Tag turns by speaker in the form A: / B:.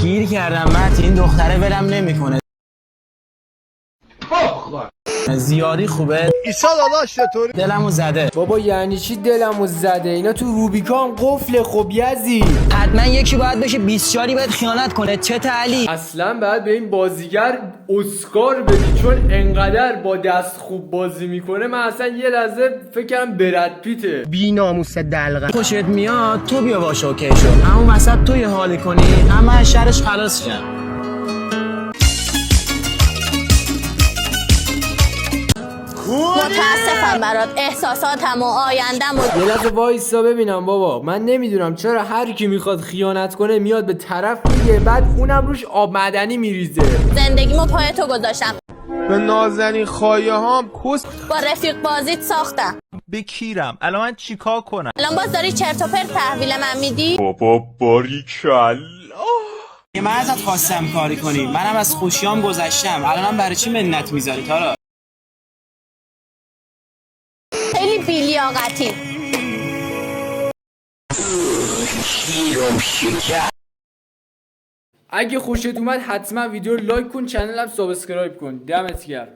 A: گیر کردم مت، این دختره ولم نمیکنه. زیادی خوبه.
B: ایسا داداش چطوری؟
A: دلمو زده.
C: بابا یعنی چی دلمو زده؟ اینا تو روبیکا هم قفله. خب یزی
A: حتما یکی باید بشه 24 باید خیانت کنه. چه تعلی؟
C: اصلا باید به این بازیگر اسکار بدی، چون انقدر با دست خوب بازی میکنه. من اصلا یه لحظه فکرم برد پیته.
B: بی ناموس دلغه.
A: خوشت میاد تو بیا باش اوکی شو. همون وسط تو یه حالی کنی همه از شرش خلاص شن.
D: متاسفم برات، احساساتم و آیندم و
C: یه لحظه وایسا ببینم بابا. من نمیدونم چرا هر کی میخواد خیانت کنه میاد به طرف میگه، بعد اونم روش آب معدنی میریزه.
D: زندگیمو پای تو گذاشتم،
B: به نازنین خواهی هم کس
D: با رفیق بازیت ساختم.
E: بکیرم الان من چیکار کنم؟
D: الان باز داری چرت و پرت تحویل من میدی؟
E: بابا باریکلا.
A: من ازت خواستم کاری کنی، منم از خوشیام گذشتم، الانم برای چی منت میذاری تارا؟
D: خیلی بی‌لیاقتی.
C: اگه خوشت اومد حتما ویدیو لایک کن، چنلم سابسکرایب کن. دمت گرم.